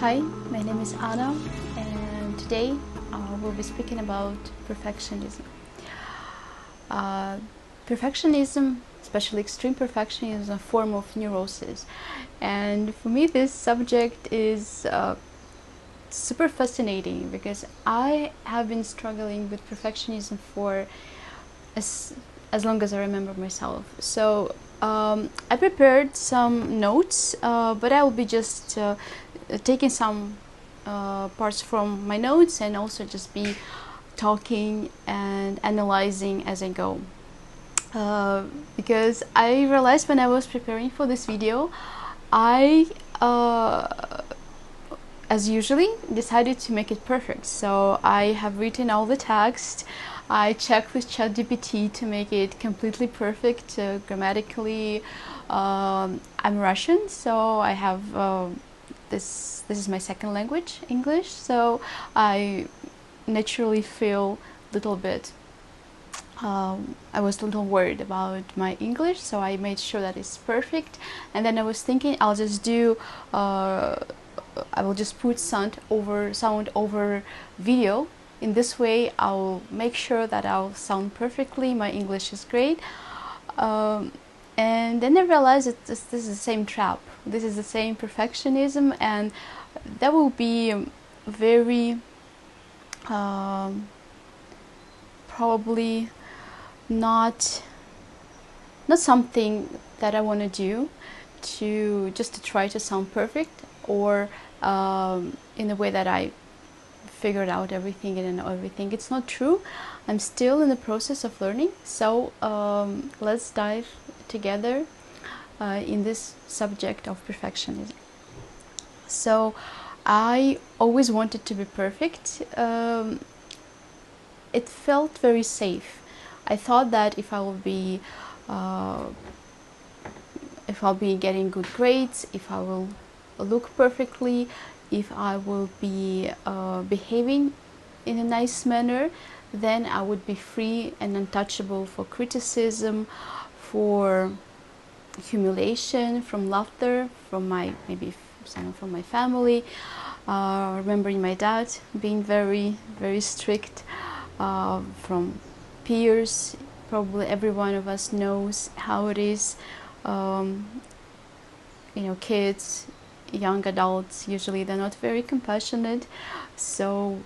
Hi, my name is Anna, and today we'll be speaking about perfectionism. Uh, Perfectionism, especially extreme perfectionism, is a form of neurosis, and for me, this subject is super fascinating because I have been struggling with perfectionism for as long as I remember myself. So I prepared some notes, but I will be just taking some parts from my notes and also just be talking and analyzing as I go. Because I realized when I was preparing for this video, I as usually decided to make it perfect. So I have written all the text. I checked with ChatGPT to make it completely perfect grammatically. I'm Russian, so I have this is my second language, English, so I naturally feel a little bit I was a little worried about my English, so I made sure that it's perfect. And then I was thinking I'll just do I will just put sound over video. In this way I'll make sure that I'll sound perfectly, my English is great. And then I realized that this is the same trap. This is the same perfectionism, and that will be very probably not something that I want to do, to try to sound perfect, or in a way that I figured out everything and I know everything. It's not true. I'm still in the process of learning. So let's dive together in this subject of perfectionism. So I always wanted to be perfect. It felt very safe. I thought that if I'll be getting good grades, if I will look perfectly, if I will be behaving in a nice manner, then I would be free and untouchable for criticism, for humiliation, from laughter, from maybe someone from my family. Remembering my dad being very, very strict, from peers. Probably every one of us knows how it is. Kids, young adults, usually they're not very compassionate, so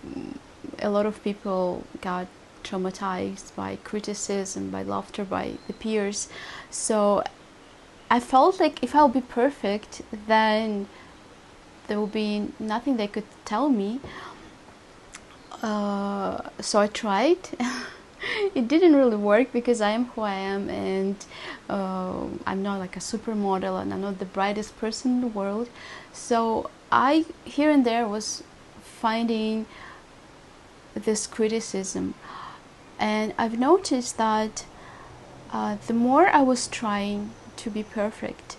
a lot of people got traumatized by criticism, by laughter, by the peers. So I felt like if I'll be perfect, then there will be nothing they could tell me. So I tried. It didn't really work because I am who I am, and I'm not like a supermodel, and I'm not the brightest person in the world. So I here and there was finding this criticism, and I've noticed that the more I was trying to be perfect,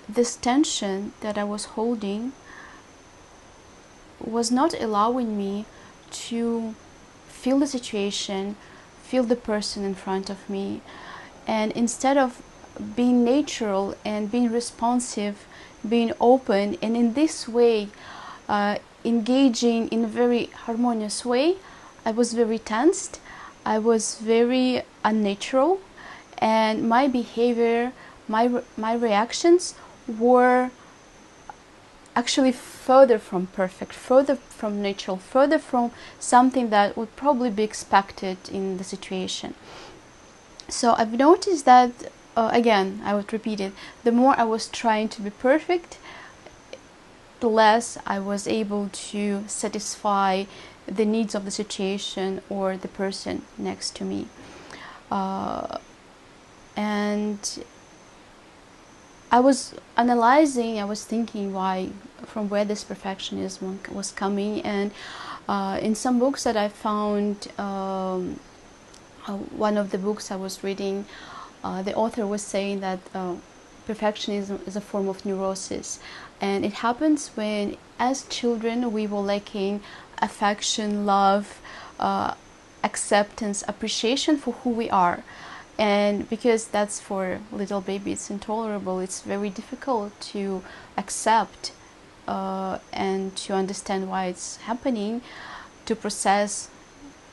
this tension that I was holding was not allowing me to feel the situation, feel the person in front of me. And instead of being natural and being responsive, being open, and in this way engaging in a very harmonious way, I was very tensed, I was very unnatural, and my behavior, my reactions were actually further from perfect, further from natural, further from something that would probably be expected in the situation. So I've noticed that, again, I would repeat it, the more I was trying to be perfect, the less I was able to satisfy the needs of the situation or the person next to me. And I was analyzing, I was thinking from where this perfectionism was coming, and in some books that I found, one of the books I was reading, the author was saying that perfectionism is a form of neurosis, and it happens when, as children, we were lacking affection, love, acceptance, appreciation for who we are. And because that's for little baby, it's intolerable, it's very difficult to accept and to understand why it's happening, to process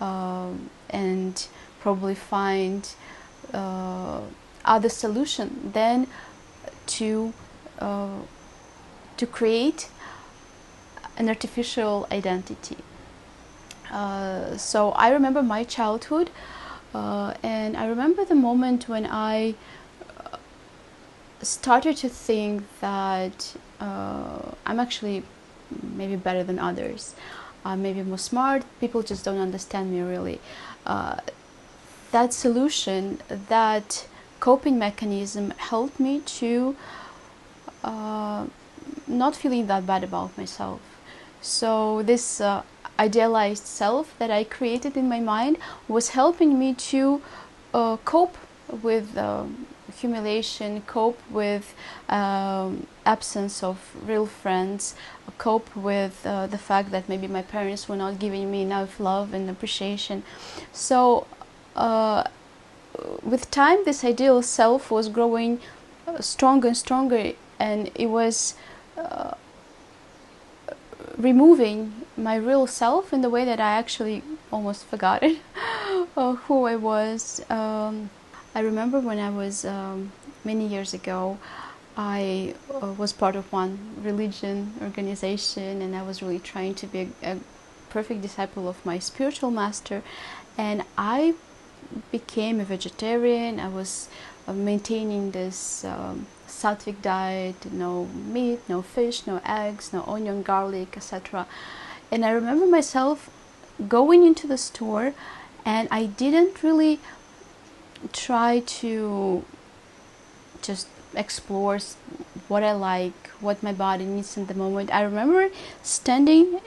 and probably find other solution, then to create an artificial identity. So I remember my childhood, and I remember the moment when I started to think that I'm actually maybe better than others, maybe more smart, people just don't understand me really. That solution, that coping mechanism helped me to not feeling that bad about myself. So this idealized self that I created in my mind was helping me to cope with humiliation, cope with absence of real friends, cope with the fact that maybe my parents were not giving me enough love and appreciation. So with time, this ideal self was growing stronger and stronger, and it was removing my real self in the way that I actually almost forgot it, who I was. I remember when I was many years ago, I was part of one religion organization, and I was really trying to be a perfect disciple of my spiritual master, and I became a vegetarian. I was maintaining this sattvic diet, no meat, no fish, no eggs, no onion, garlic, etc. And I remember myself going into the store, and I didn't really try to just explore what I like, what my body needs in the moment. I remember standing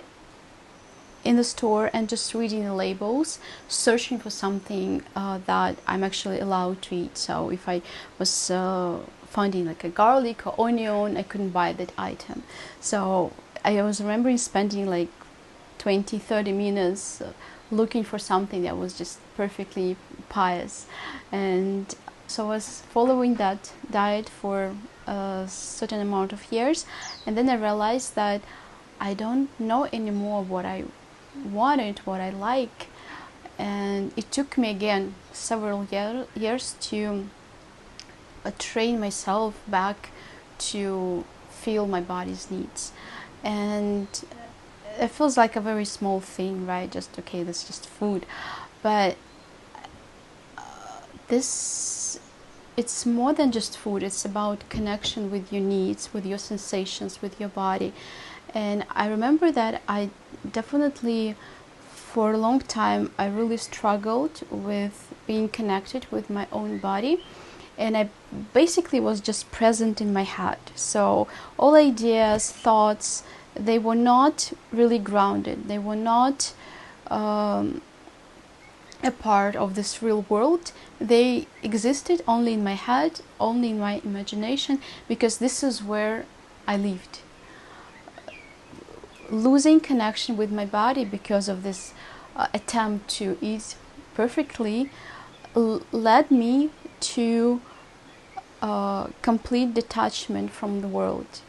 in the store and just reading the labels, searching for something that I'm actually allowed to eat. So if I was finding like a garlic or onion, I couldn't buy that item. So I was remembering spending like 20-30 minutes looking for something that was just perfectly pious. And so I was following that diet for a certain amount of years, and then I realized that I don't know anymore what I wanted, what I like. And it took me again several years to train myself back to feel my body's needs. And it feels like a very small thing, right? Just okay, that's just food, but this, it's more than just food. It's about connection with your needs, with your sensations, with your body. And I remember that I definitely, for a long time, I really struggled with being connected with my own body, and I basically was just present in my head. So all ideas, thoughts, they were not really grounded. They were not a part of this real world. They existed only in my head, only in my imagination, because this is where I lived. Losing connection with my body because of this attempt to eat perfectly led me to complete detachment from the world.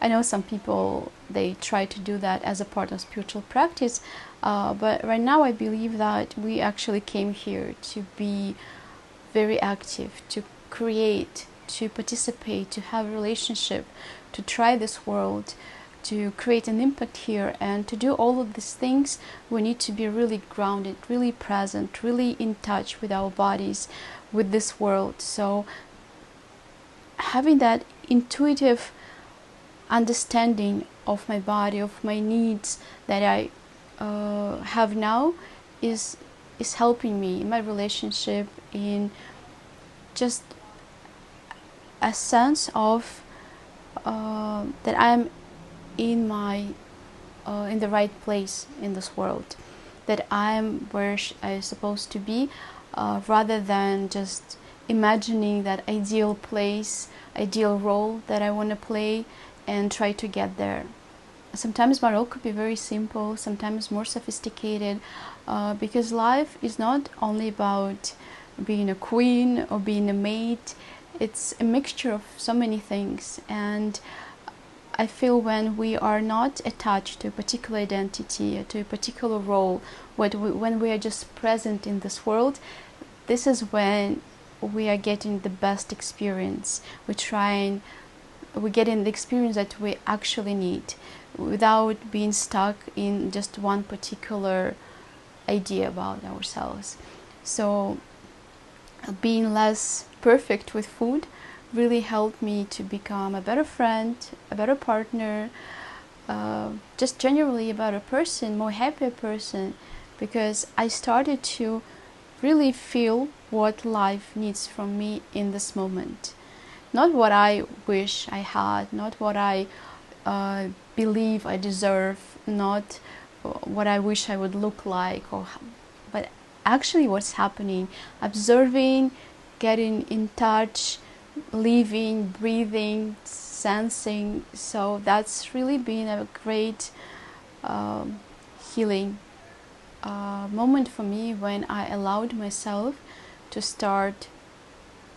I know some people, they try to do that as a part of spiritual practice, but right now I believe that we actually came here to be very active, to create, to participate, to have a relationship, to try this world, to create an impact here. And to do all of these things, we need to be really grounded, really present, really in touch with our bodies, with this world. So having that intuitive understanding of my body, of my needs that I have now is helping me in my relationship, in just a sense of that I'm in my in the right place in this world, that I'm where I'm supposed to be, rather than just imagining that ideal place, ideal role that I want to play and try to get there. Sometimes my role could be very simple, sometimes more sophisticated, because life is not only about being a queen or being a maid. It's a mixture of so many things, and I feel when we are not attached to a particular identity, to a particular role, when we are just present in this world, this is when we are getting the best experience. We're getting the experience that we actually need, without being stuck in just one particular idea about ourselves. So being less perfect with food really helped me to become a better friend, a better partner, just generally a better person, more happier person, because I started to really feel what life needs from me in this moment. Not what I wish I had, not what I believe I deserve, not what I wish I would look like, but actually what's happening, observing, getting in touch, living, breathing, sensing. So that's really been a great healing moment for me, when I allowed myself to start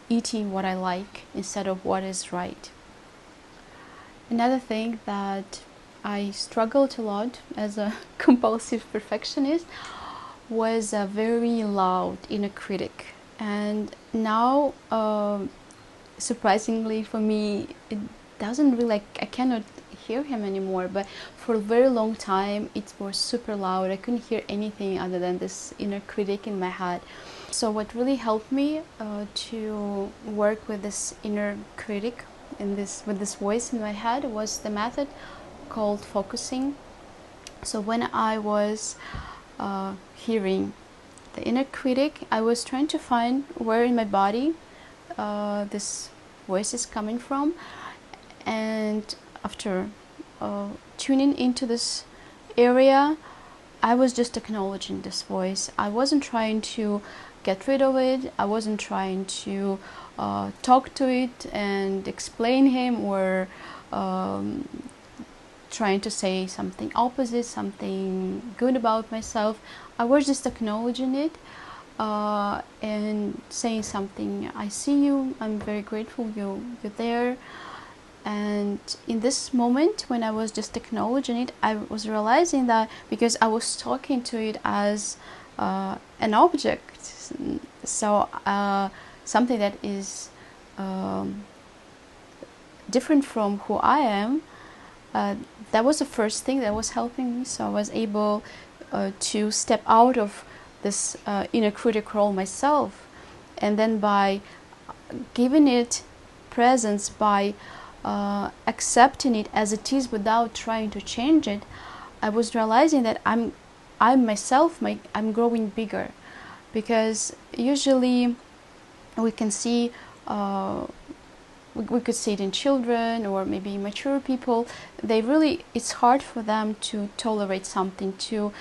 eating what I like instead of what is right. Another thing that I struggled a lot as a compulsive perfectionist was a very loud inner critic. And now, surprisingly for me, it doesn't really, like, I cannot hear him anymore, but for a very long time it was super loud. I couldn't hear anything other than this inner critic in my head. So what really helped me to work with this inner critic with this voice in my head was the method called focusing. So when I was hearing the inner critic, I was trying to find where in my body this voice is coming from, and after tuning into this area, I was just acknowledging this voice. I wasn't trying to get rid of it. I wasn't trying to talk to it and explain him, or trying to say something opposite, something good about myself. I was just acknowledging it and saying something. I see you. I'm very grateful you're there. And in this moment, when I was just acknowledging it, I was realizing that because I was talking to it as an object, so something that is different from who I am, that was the first thing that was helping me. So I was able to step out of this inner critic role myself, and then by giving it presence, by accepting it as it is without trying to change it, I was realizing that I'm myself, I'm growing bigger. Because usually we can see, we could see it in children or maybe mature people. It's hard for them to tolerate something, to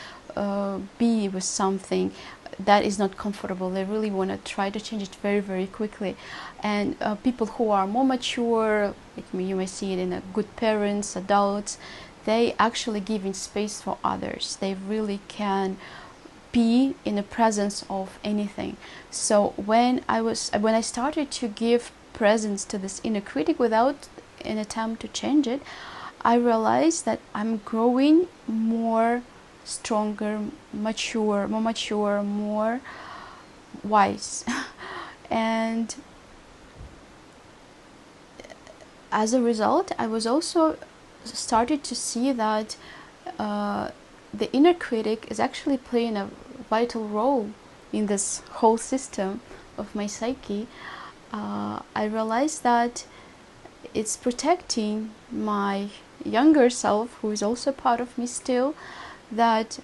be with something that is not comfortable. They really want to try to change it very, very quickly. And people who are more mature, like me, you may see it in good parents, adults, they actually give in space for others. They really can be in the presence of anything. So when I started to give presence to this inner critic without an attempt to change it, I realized that I'm growing more stronger, more mature, more wise. And as a result, I was also started to see that the inner critic is actually playing a vital role in this whole system of my psyche. I realized that it's protecting my younger self, who is also part of me still, that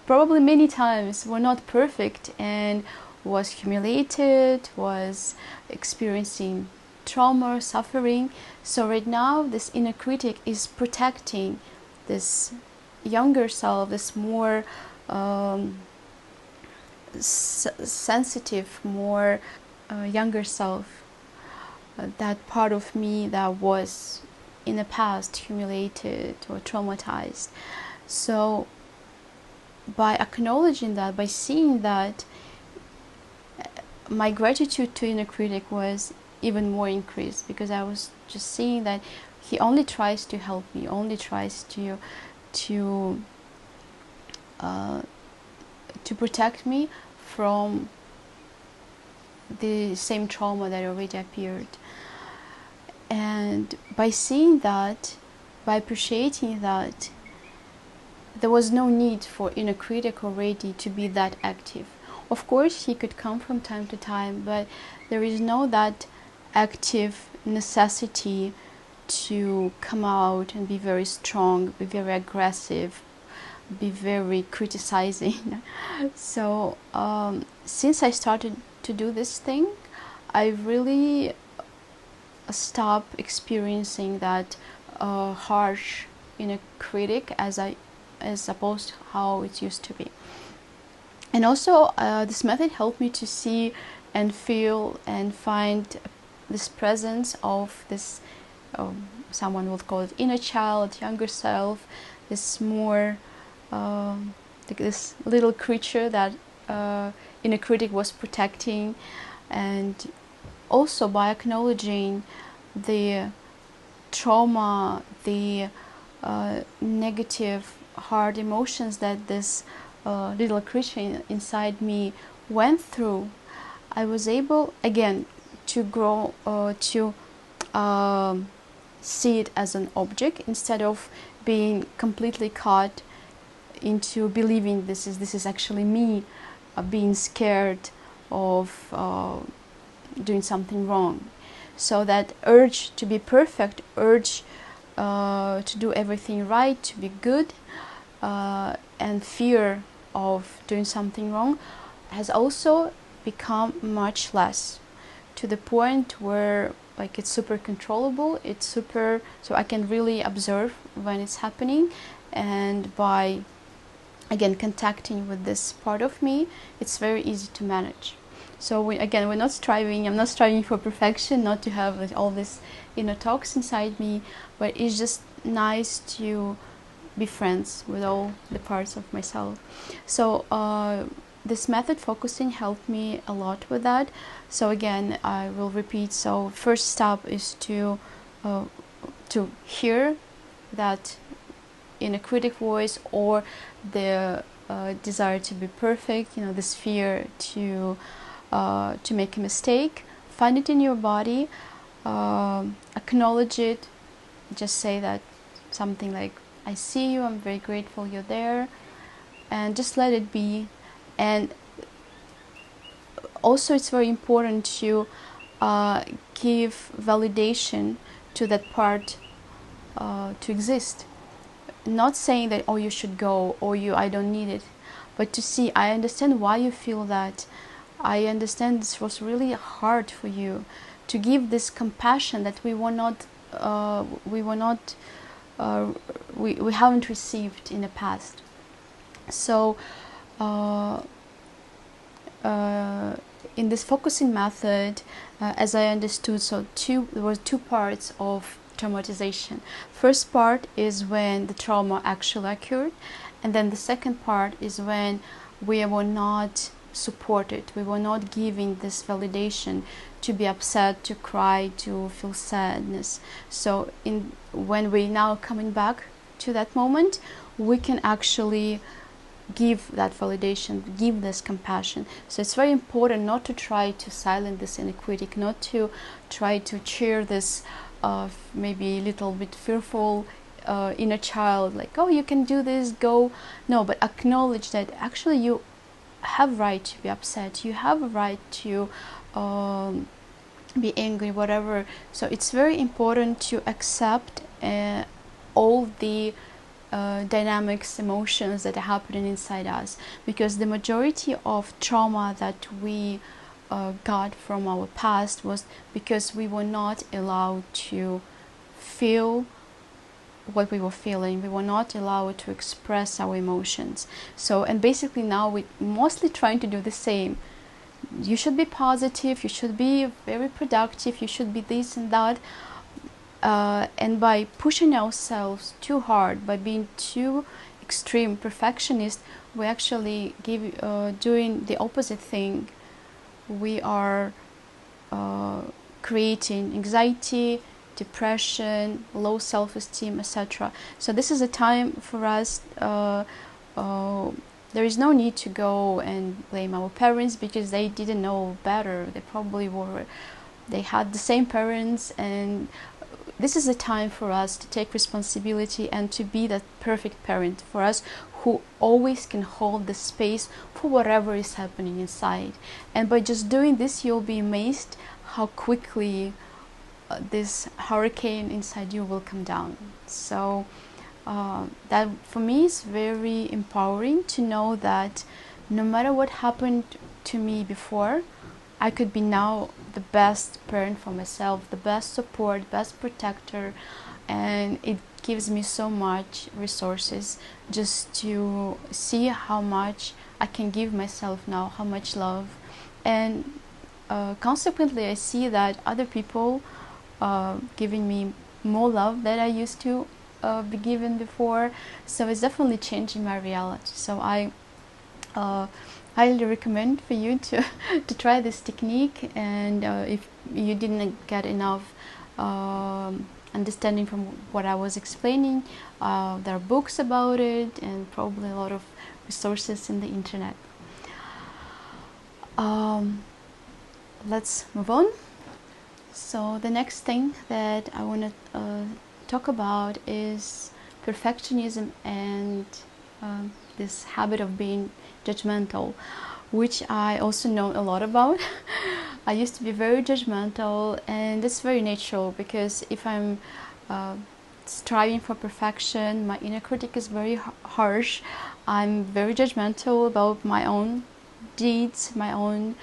probably many times were not perfect and was humiliated, was experiencing trauma, suffering. So right now this inner critic is protecting this younger self, this more sensitive, more younger self, that part of me that was in the past humiliated or traumatized. So by acknowledging that, by seeing that, my gratitude to inner critic was even more increased, because I was just seeing that he only tries to help me, only tries to to protect me from the same trauma that already appeared. And by seeing that, by appreciating that, there was no need for inner critic already to be that active. Of course, he could come from time to time, but there is no that active necessity to come out and be very strong, be very aggressive, be very criticizing. So since I started to do this thing, I really stopped experiencing that harsh inner critic as opposed to how it used to be. And also this method helped me to see and feel and find this presence of this someone would call it inner child, younger self, this more like this little creature that inner critic was protecting. And also by acknowledging the trauma, the negative hard emotions that this little creature inside me went through, I was able again to grow, to see it as an object instead of being completely caught into believing this is actually me being scared of doing something wrong. So that urge to be perfect, urge to do everything right, to be good, and fear of doing something wrong has also become much less, to the point where like it's super controllable, it's super, so I can really observe when it's happening, and by again contacting with this part of me, it's very easy to manage. So we're not striving, I'm not striving for perfection, not to have like, all this inner talks inside me, but it's just nice to be friends with all the parts of myself. So this method focusing helped me a lot with that. So again, I will repeat. So first step is to hear that inner critic voice, or the desire to be perfect, this fear to make a mistake. Find it in your body, acknowledge it, just say that something like, I see you, I'm very grateful you're there, and just let it be. And also it's very important to give validation to that part to exist. Not saying that, oh, you should go, or I don't need it, but to see, I understand why you feel that. I understand this was really hard for you. To give this compassion that we haven't received in the past. So in this focusing method, as I understood, there were two parts of traumatization. First part is when the trauma actually occurred, and then the second part is when we were not supported, we were not giving this validation to be upset, to cry, to feel sadness. So when we're now coming back to that moment, we can actually give that validation, give this compassion. So it's very important not to try to silence this inner critic, not to try to cheer this maybe a little bit fearful inner child, like, oh, you can do this, go. No, but acknowledge that actually you have right to be upset, you have a right to be angry, whatever. So it's very important to accept all the dynamics, emotions that are happening inside us, because the majority of trauma that we got from our past was because we were not allowed to feel what we were feeling. We were not allowed to express our emotions. So, and basically now we're mostly trying to do the same. You should be positive, you should be very productive, you should be this and that. And by pushing ourselves too hard, by being too extreme perfectionist, we actually doing the opposite thing. We are creating anxiety, depression, low self-esteem, etc. So this is a time for us. There is no need to go and blame our parents because they didn't know better. They had the same parents, and this is a time for us to take responsibility and to be that perfect parent for us, who always can hold the space for whatever is happening inside. And by just doing this, you'll be amazed how quickly this hurricane inside you will come down. So that for me is very empowering to know that no matter what happened to me before, I could be now the best parent for myself, the best support, best protector, and it gives me so much resources just to see how much I can give myself now, how much love, and consequently I see that other people giving me more love than I used to be given before. So it's definitely changing my reality. So I highly recommend for you to to try this technique, and if you didn't get enough understanding from what I was explaining, there are books about it and probably a lot of resources in the internet. Let's move on. So the next thing that I want to talk about is perfectionism and this habit of being judgmental, which I also know a lot about. I used to be very judgmental, and it's very natural because if I'm striving for perfection, my inner critic is very harsh. I'm very judgmental about my own deeds, my own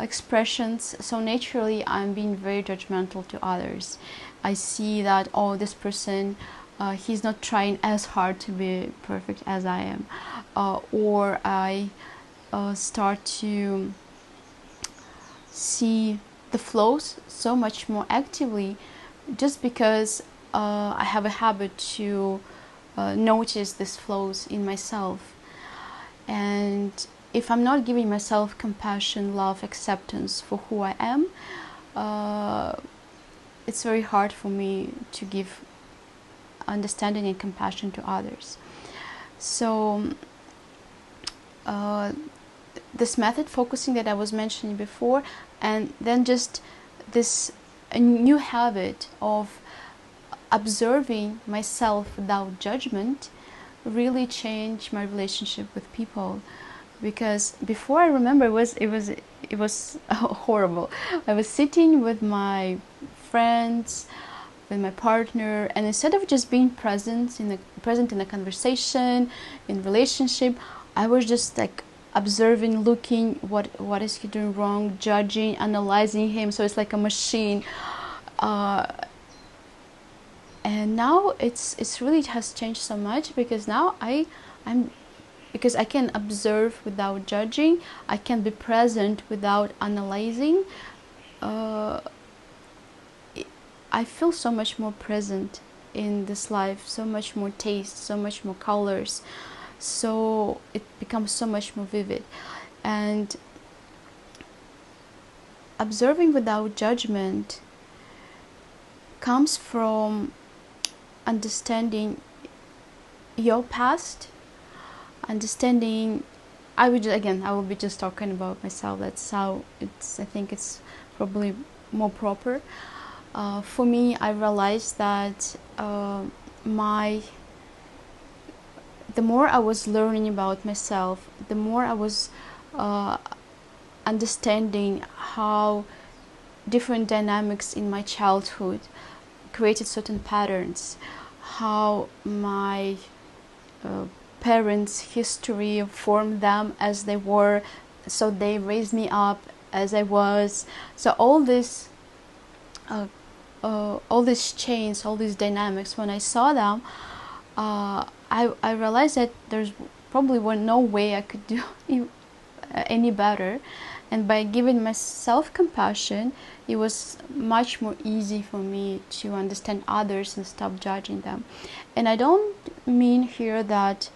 expressions, so naturally I'm being very judgmental to others. I see that, oh, this person, he's not trying as hard to be perfect as I am, or I start to see the flaws so much more actively just because I have a habit to notice these flaws in myself. And if I'm not giving myself compassion, love, acceptance for who I am, it's very hard for me to give understanding and compassion to others. So this method focusing that I was mentioning before, and then just this a new habit of observing myself without judgment really changed my relationship with people. Because before, I remember it was horrible. I was sitting with my friends, with my partner, and instead of just being present in a conversation, in relationship, I was just like observing, looking what is he doing wrong, judging, analyzing him. So it's like a machine. And now it's really has changed so much, because now because I can observe without judging, I can be present without analyzing. I feel so much more present in this life, so much more taste, so much more colors, so it becomes so much more vivid. And observing without judgment comes from understanding your past, understanding. I will be just talking about myself. That's how I think it's probably more proper. For me, I realized that the more I was learning about myself, the more I was understanding how different dynamics in my childhood created certain patterns, how my parents' history formed them as they were, so they raised me up as I was. So all these chains, all these dynamics, when I saw them, I realized that there's probably no way I could do any better. And by giving myself compassion, it was much more easy for me to understand others and stop judging them. And I don't mean here that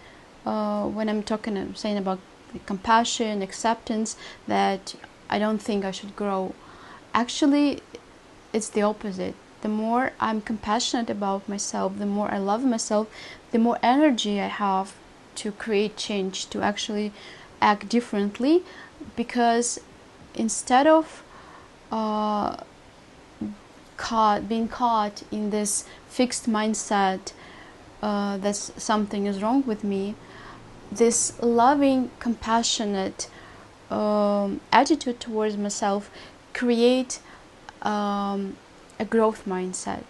when I'm saying about compassion, acceptance, that I don't think I should grow. Actually, it's the opposite. The more I'm compassionate about myself, the more I love myself, the more energy I have to create change, to actually act differently, because instead of being caught in this fixed mindset that something is wrong with me, this loving, compassionate attitude towards myself create a growth mindset.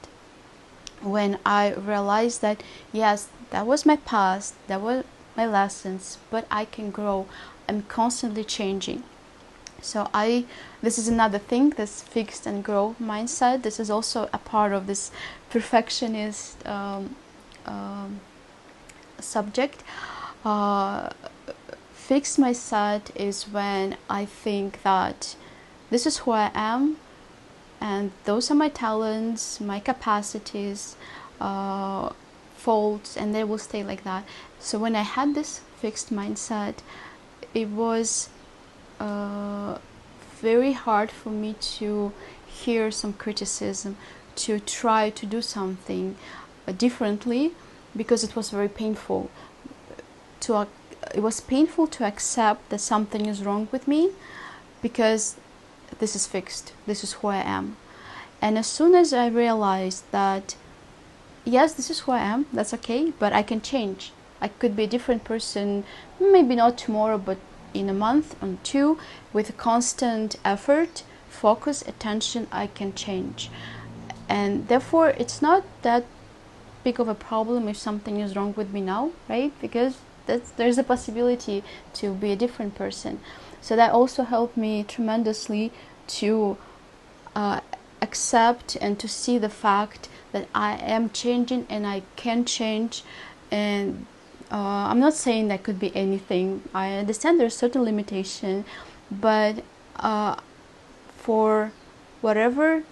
When I realized that, yes, that was my past, that was my lessons, but I can grow. I'm constantly changing. So this is another thing, this fixed and grow mindset. This is also a part of this perfectionist subject. Fixed mindset is when I think that this is who I am, and those are my talents, my capacities, faults, and they will stay like that. So when I had this fixed mindset, it was very hard for me to hear some criticism, to try to do something differently, because it was very painful. It was painful to accept that something is wrong with me, because this is fixed, this is who I am. And as soon as I realized that, yes, this is who I am, that's okay, but I can change. I could be a different person, maybe not tomorrow, but in a month or two, with constant effort, focus, attention, I can change. And therefore, it's not that big of a problem if something is wrong with me now, right? Because there's a possibility to be a different person. So that also helped me tremendously to accept and to see the fact that I am changing and I can change. And I'm not saying that could be anything. I understand there's certain limitation, but for whatever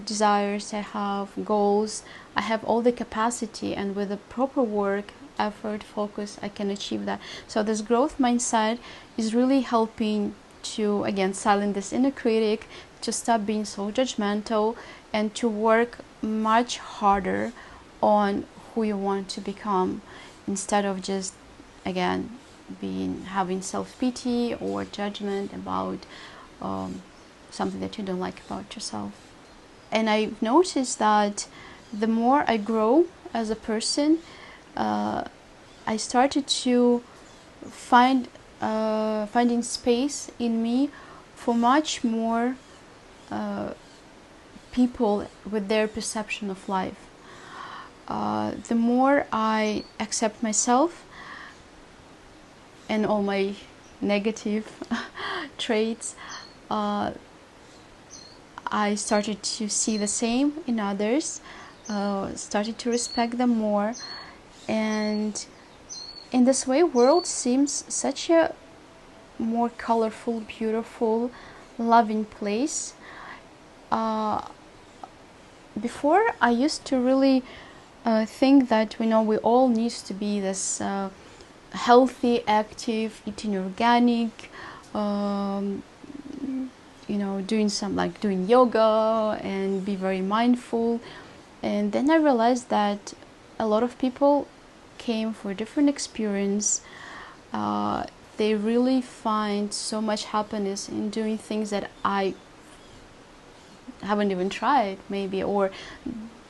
desires I have, goals, I have all the capacity, and with the proper work, effort, focus, I can achieve that. So this growth mindset is really helping to, again, silence this inner critic, to stop being so judgmental, and to work much harder on who you want to become, instead of just, again, having self-pity or judgment about something that you don't like about yourself. And I've noticed that the more I grow as a person, I started to finding space in me for much more people with their perception of life. The more I accept myself and all my negative traits, I started to see the same in others, started to respect them more, and in this way, world seems such a more colorful, beautiful, loving place. Before, I used to really think that we all need to be this healthy, active, eating organic, doing yoga and be very mindful. And then I realized that a lot of people came for a different experience. They really find so much happiness in doing things that I haven't even tried, maybe, or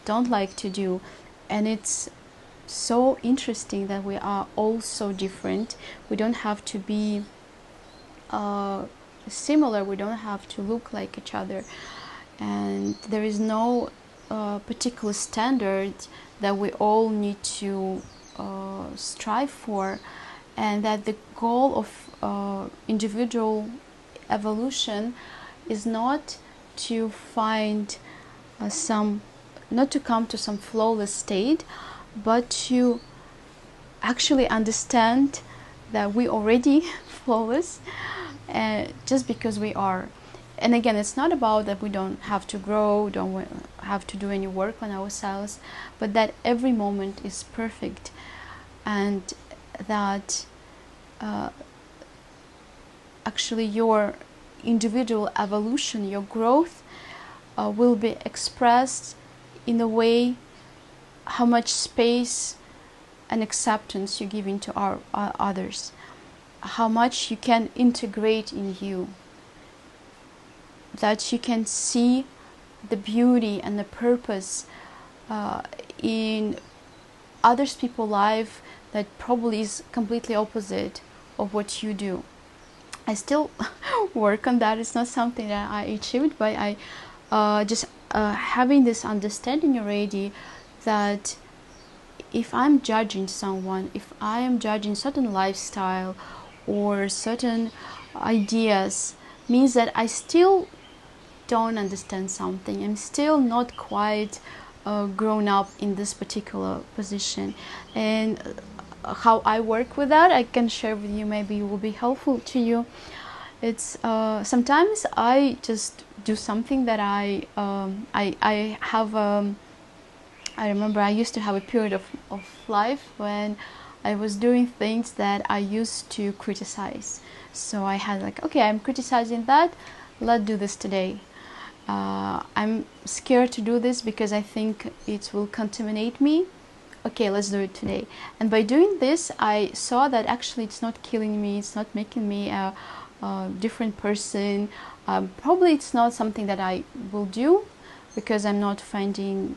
don't like to do. And it's so interesting that we are all so different. We don't have to be similar, we don't have to look like each other, and there is no particular standard that we all need to strive for, and that the goal of individual evolution is not to find not to come to some flawless state, but to actually understand that we already flawless, just because we are. And again, it's not about that we don't have to grow, don't have to do any work on ourselves, but that every moment is perfect, and that actually your individual evolution, your growth, will be expressed in a way how much space and acceptance you give into others, how much you can integrate in you, that you can see the beauty and the purpose in others people's life that probably is completely opposite of what you do. I still work on that. It's not something that I achieved, but I just having this understanding already that if I'm judging someone, if I am judging certain lifestyle or certain ideas, means that I still don't understand something. I'm still not quite grown up in this particular position. And how I work with that, I can share with you. Maybe it will be helpful to you. It's sometimes I just do something that I have. I remember I used to have a period of life when I was doing things that I used to criticize. So I had like, okay, I'm criticizing that. Let's do this today. I'm scared to do this because I think it will contaminate me. Okay, let's do it today. And by doing this, I saw that actually it's not killing me. It's not making me a different person. Probably it's not something that I will do because I'm not finding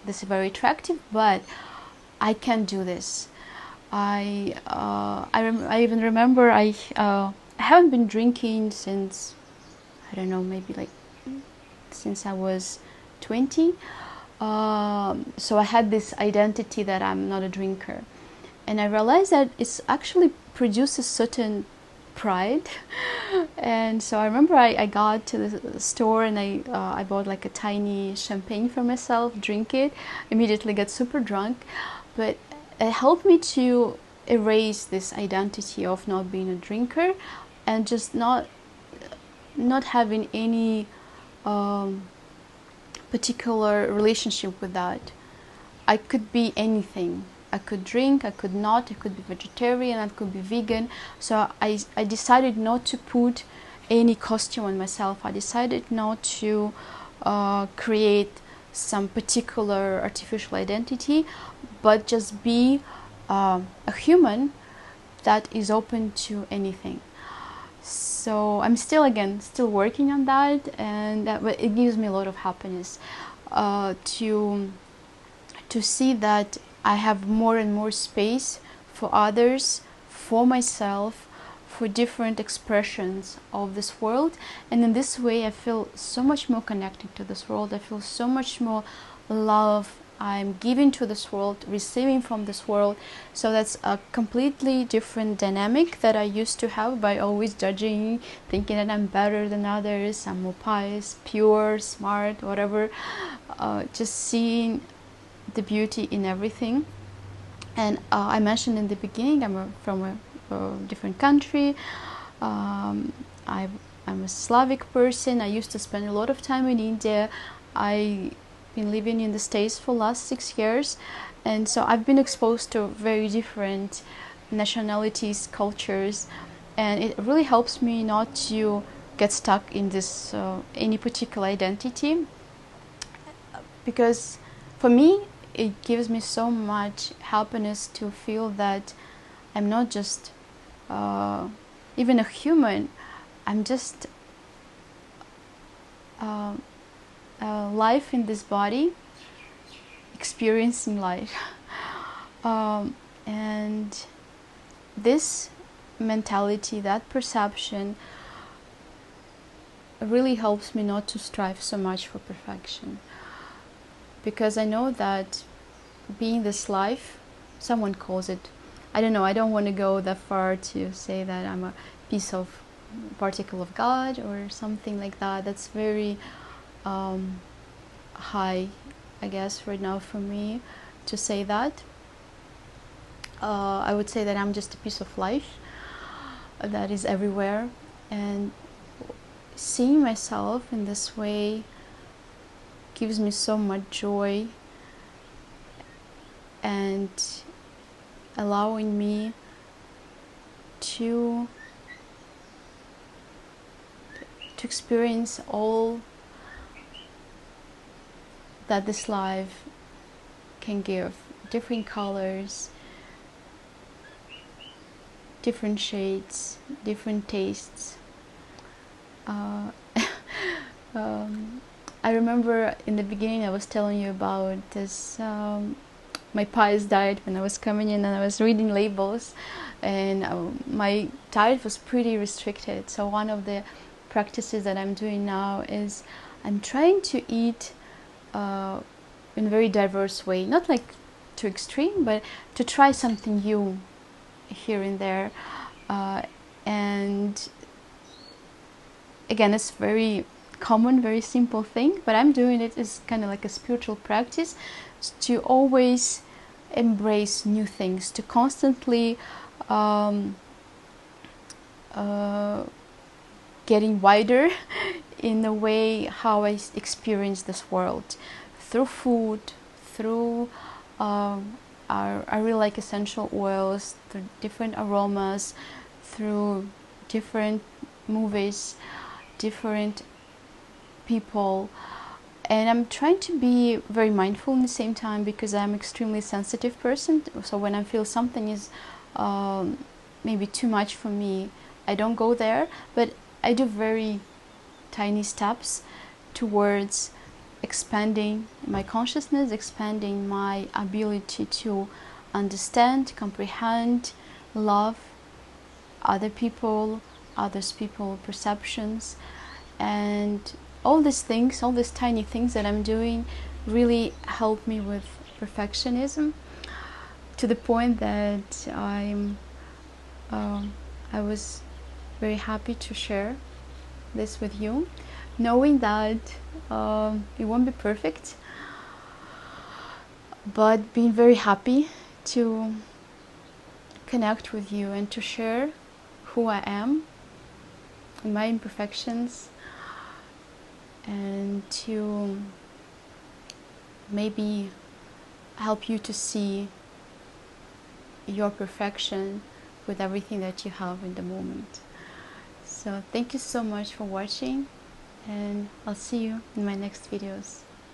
this very attractive, but I can do this. I even remember I haven't been drinking since, I don't know, maybe like since I was 20. So I had this identity that I'm not a drinker, and I realized that it actually produces certain pride. And so I remember I got to the store and I bought like a tiny champagne for myself, drink it, immediately get super drunk. But it helped me to erase this identity of not being a drinker and just not having any particular relationship with that. I could be anything. I could drink, I could not, I could be vegetarian, I could be vegan. So I decided not to put any costume on myself. I decided not to create some particular artificial identity, but just be a human that is open to anything. So I'm still working on that, and it gives me a lot of happiness to see that I have more and more space for others, for myself, for different expressions of this world. And in this way I feel so much more connected to this world. I feel so much more love I'm giving to this world, receiving from this world. So that's a completely different dynamic that I used to have by always judging, thinking that I'm better than others, I'm more pious, pure, smart, whatever. Just seeing the beauty in everything. And I mentioned in the beginning, I'm from a different country. I'm a Slavic person. I used to spend a lot of time in India. I've been living in the States for the last 6 years, and so I've been exposed to very different nationalities, cultures, and it really helps me not to get stuck in this any particular identity, because for me it gives me so much happiness to feel that I'm not just even a human. I'm just life in this body, experiencing life. And this mentality, that perception, really helps me not to strive so much for perfection. Because I know that being this life, someone calls it, I don't know, I don't want to go that far to say that I'm a piece of particle of God or something like that. That's very high, I guess, right now for me to say that. I would say that I'm just a piece of life that is everywhere, and seeing myself in this way gives me so much joy and allowing me to to experience all that this life can give. Different colors, different shades, different tastes. Uh, I remember in the beginning I was telling you about this. My pies diet when I was coming in, and I was reading labels, and my diet was pretty restricted. So one of the practices that I'm doing now is I'm trying to eat in a very diverse way, not like too extreme, but to try something new here and there. And again, it's very common, very simple thing, but I'm doing it as kind of like a spiritual practice, to always embrace new things, to constantly getting wider in the way how I experience this world, through food, through I really like essential oils, through different aromas, through different movies, different people. And I'm trying to be very mindful in the same time, because I'm an extremely sensitive person. So when I feel something is maybe too much for me, I don't go there, but I do very tiny steps towards expanding my consciousness, expanding my ability to understand, comprehend, love other people, others people perceptions. And all these things, all these tiny things that I'm doing really help me with perfectionism, to the point that I was very happy to share this with you, knowing that it won't be perfect, but being very happy to connect with you and to share who I am, my imperfections, and to maybe help you to see your perfection with everything that you have in the moment. So thank you so much for watching, and I'll see you in my next videos.